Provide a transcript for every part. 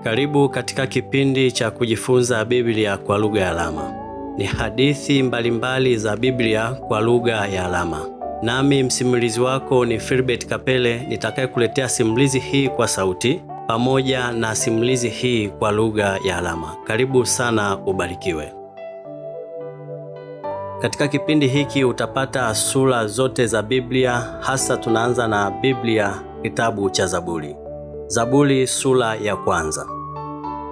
Karibu katika kipindi cha kujifunza Biblia kwa lugha ya alama. Ni hadithi mbalimbali za Biblia kwa lugha ya alama. Nami msimulizi wako ni Philbert Kapele, nitakayekuletea simulizi hii kwa sauti pamoja na simulizi hii kwa lugha ya alama. Karibu sana, ubarikiwe. Katika kipindi hiki utapata sura zote za Biblia, hasa tunaanza na Biblia kitabu cha Zaburi. Zaburi sura ya kwanza.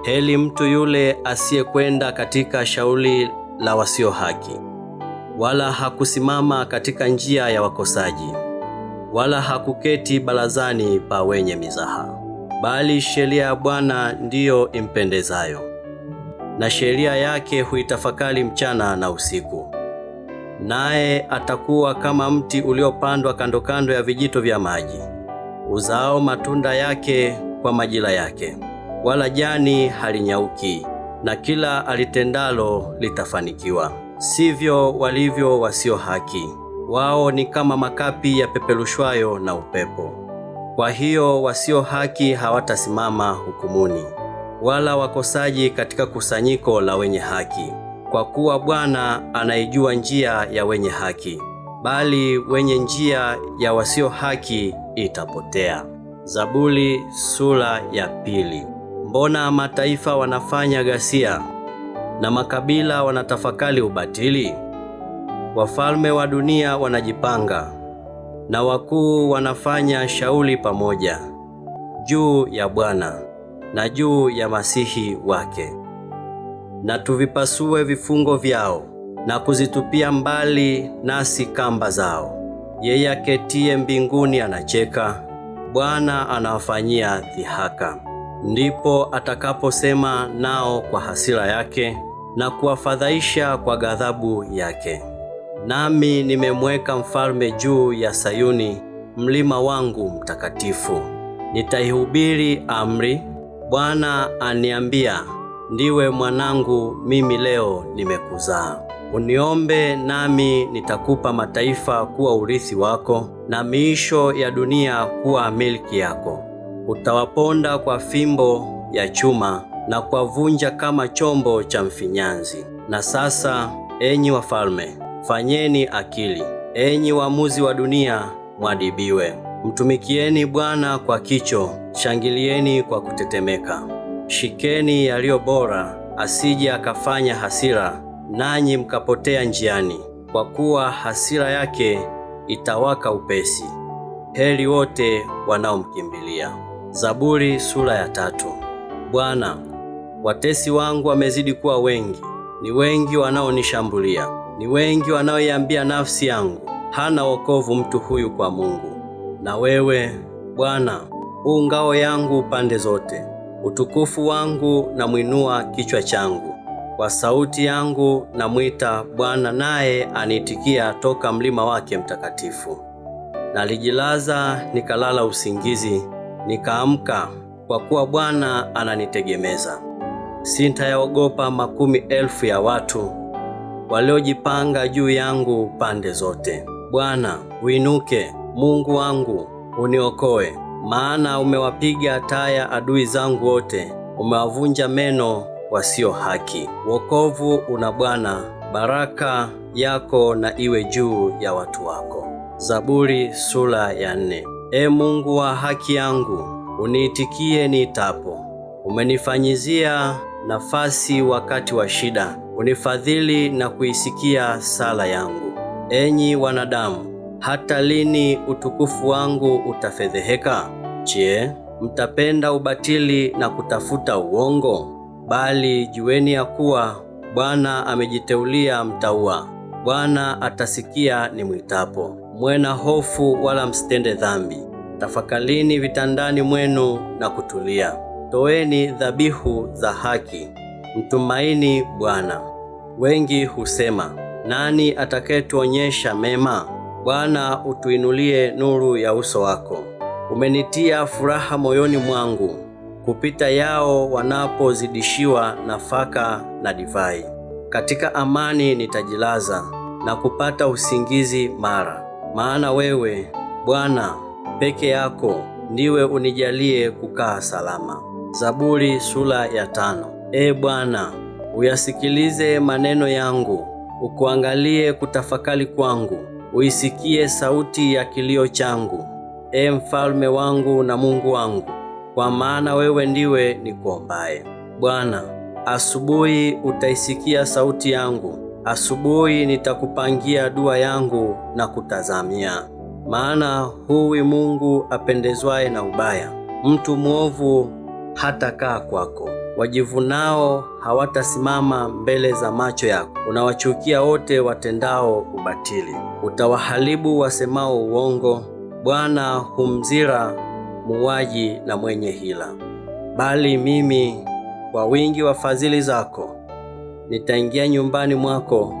Heri mtu yule asiyekwenda katika shauri la wasio haki, wala hakusimama katika njia ya wakosaji, wala hakuketi barazani pa wenye mizaha. Bali sheria ya Bwana ndiyo impendezayo, na sheria yake huitafakari mchana na usiku. Naye atakuwa kama mti uliopandwa kando kando ya vijito vya maji, uzao matunda yake kwa majira yake, wala jani halinyauki, na kila alitendalo litafanikiwa. Sivyo walivyo wasio haki, wao ni kama makapi yapeperushwayo na upepo. Kwa hiyo wasio haki hawatasimama hukumuni, wala wakosaji katika kusanyiko la wenye haki. Kwa kuwa Bwana anaijua njia ya wenye haki, bali wenye njia ya wasio haki itapotea. Zaburi sura ya pili. Mbona mataifa wanafanya ghasia, na makabila wanatafakari ubatili? Wafalme wa dunia wanajipanga, na wakuu wanafanya shauri pamoja juu ya Bwana na juu ya Masihi wake. Na tuvipasue vifungo vyao, na kuzitupia mbali nasi kamba zao. Yeye aketie mbinguni anacheka, Bwana anawafanyia dhihaka. Ndipo atakaposema nao kwa hasira yake, na kuwafadhaisha kwa ghadhabu yake. Nami nimemweka mfalme juu ya Sayuni, mlima wangu mtakatifu. Nitaihubiri amri. Bwana aniambia, ndiwe mwanangu, mimi leo nimekuzaa. Uniombe nami nitakupa mataifa kuwa urithi wako, na miisho ya dunia kuwa milki yako. Utawaponda kwa fimbo ya chuma, na kuwavunja kama chombo cha mfinyanzi. Na sasa, enyi wafalme, fanyeni akili; enyi waamuzi wa dunia, mwadibiwe. Mtumikieni Bwana kwa kicho, shangilieni kwa kutetemeka. Shikeni yaliyo bora, asije akafanya hasira, nanyi mkapotea njiani, kwa kuwa hasira yake itawaka upesi. Heri wote wanaomkimbilia. Zaburi sura ya tatu. Bwana, watesi wangu wamezidi kuwa wengi, ni wengi wanaonishambulia. Ni wengi wanaoiambia nafsi yangu, hana wokovu mtu huyu kwa Mungu. Na wewe, Bwana, u ngao yangu pande zote, utukufu wangu na mwinua kichwa changu. Kwa sauti yangu namwita Bwana, naye aniitikia toka mlima wake mtakatifu. Nalijilaza nikalala usingizi, nikaamka, kwa kuwa Bwana ananitegemeza. Sintayaogopa 10,000 ya watu waliojipanga juu yangu pande zote. Bwana, uinuke, Mungu wangu, uniokoe, maana umewapiga taya adui zangu wote, umewavunja meno wasio haki. Wokovu una Bwana, baraka yako na iwe juu ya watu wako. Zaburi sura ya 4. E Mungu wa haki yangu, uniitikie niitapo. Umenifanyizia nafasi wakati wa shida, unifadhili na kuisikia sala yangu. Enyi wanadamu, hata lini utukufu wangu utafedheheka? Je, mtapenda ubatili na kutafuta uongo? Bali jueni ya kuwa Bwana amejiteulia mtaua. Bwana atasikia nimwitapo. Mwe na hofu wala msitende dhambi. Tafakarini vitandani mwenu na kutulia. Toeni dhabihu za haki, mtumaini Bwana. Wengi husema, nani atakayetuonyesha mema? Bwana, utuinulie nuru ya uso wako. Umenitia furaha moyoni mwangu, kupita yao wanapozidishiwa nafaka na divai. Katika amani nitajilaza na kupata usingizi mara. Maana wewe, Bwana, peke yako ndiwe unijalie kukaa salama. Zaburi sura ya 5. Ee Bwana, uyasikilize maneno yangu, ukuangalie kutafakari kwangu, uisikie sauti ya kilio changu. Ee mfalme wangu na Mungu wangu, kwa maana wewe ndiwe nikuombaye. Bwana, asubuhi utaisikia sauti yangu, asubuhi nitakupangia dua yangu na kutazamia. Maana huwi Mungu apendezwaye na ubaya, mtu mwovu hatakaa kwako. Wajivunao hawatasimama mbele za macho yako. Unawachukia wote watendao ubatili, utawaharibu wasemao uongo. Bwana humzira muuaji na mwenye hila. Bali mimi kwa wingi wa fadhili zako nitaingia nyumbani mwako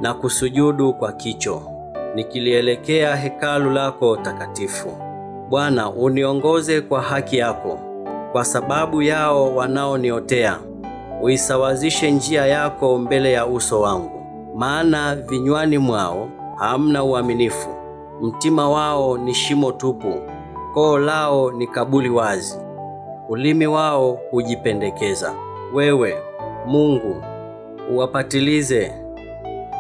na kusujudu kwa kicho, nikilielekea hekalu lako takatifu. Bwana, uniongoze kwa haki yako, kwa sababu yao wanaoniotea. Uisawazishe njia yako mbele ya uso wangu. Maana vinywani mwao hamna uaminifu, mtima wao ni shimo tupu, koo lao ni kaburi wazi, ulimi wao hujipendekeza. Wewe Mungu, uwapatilize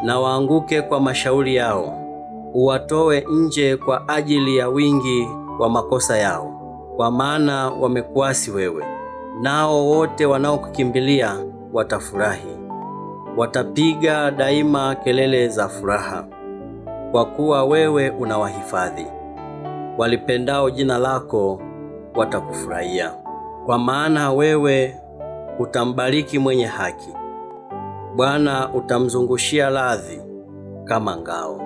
na waanguke kwa mashauri yao, uwatoe nje kwa ajili ya wingi wa makosa yao, kwa maana wamekuasi wewe. Nao wote wanaokukimbilia watafurahi, watapiga daima kelele za furaha, kwa kuwa wewe unawahifadhi. Walipendao jina lako watakufurahia, kwa maana wewe utambariki mwenye haki. Bwana utamzungushia radhi kama ngao.